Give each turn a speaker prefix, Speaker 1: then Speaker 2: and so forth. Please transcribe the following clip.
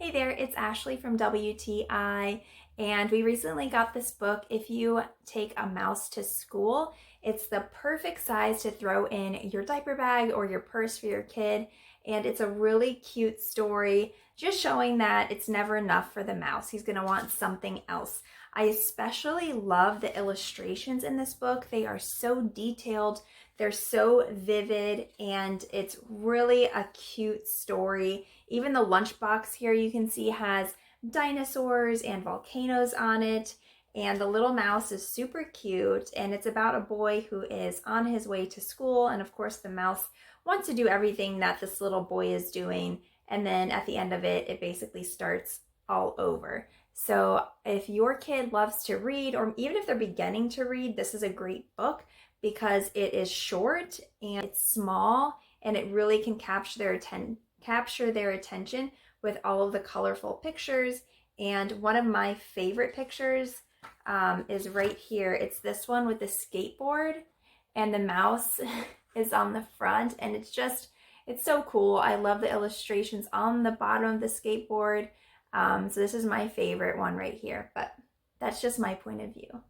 Speaker 1: Hey there, it's Ashley from WTI, and we recently got this book, If You Take a Mouse to School. It's the perfect size to throw in your diaper bag or your purse for your kid, and it's a really cute story, just showing that it's never enough for the mouse. He's going to want something else. I especially love the illustrations in this book. They are so detailed, they're so vivid, and it's really a cute story. Even the lunchbox here you can see has dinosaurs and volcanoes on it. And the little mouse is super cute, and it's about a boy who is on his way to school. And of course, the mouse wants to do everything that this little boy is doing. And then at the end of it, it basically starts all over. So if your kid loves to read, or even if they're beginning to read, this is a great book because it is short and it's small, and it really can capture their attention with all of the colorful pictures. And one of my favorite pictures is right here. It's this one with the skateboard and the mouse is on the front, and it's so cool. I love the illustrations on the bottom of the skateboard. So this is my favorite one right here, but that's just my point of view.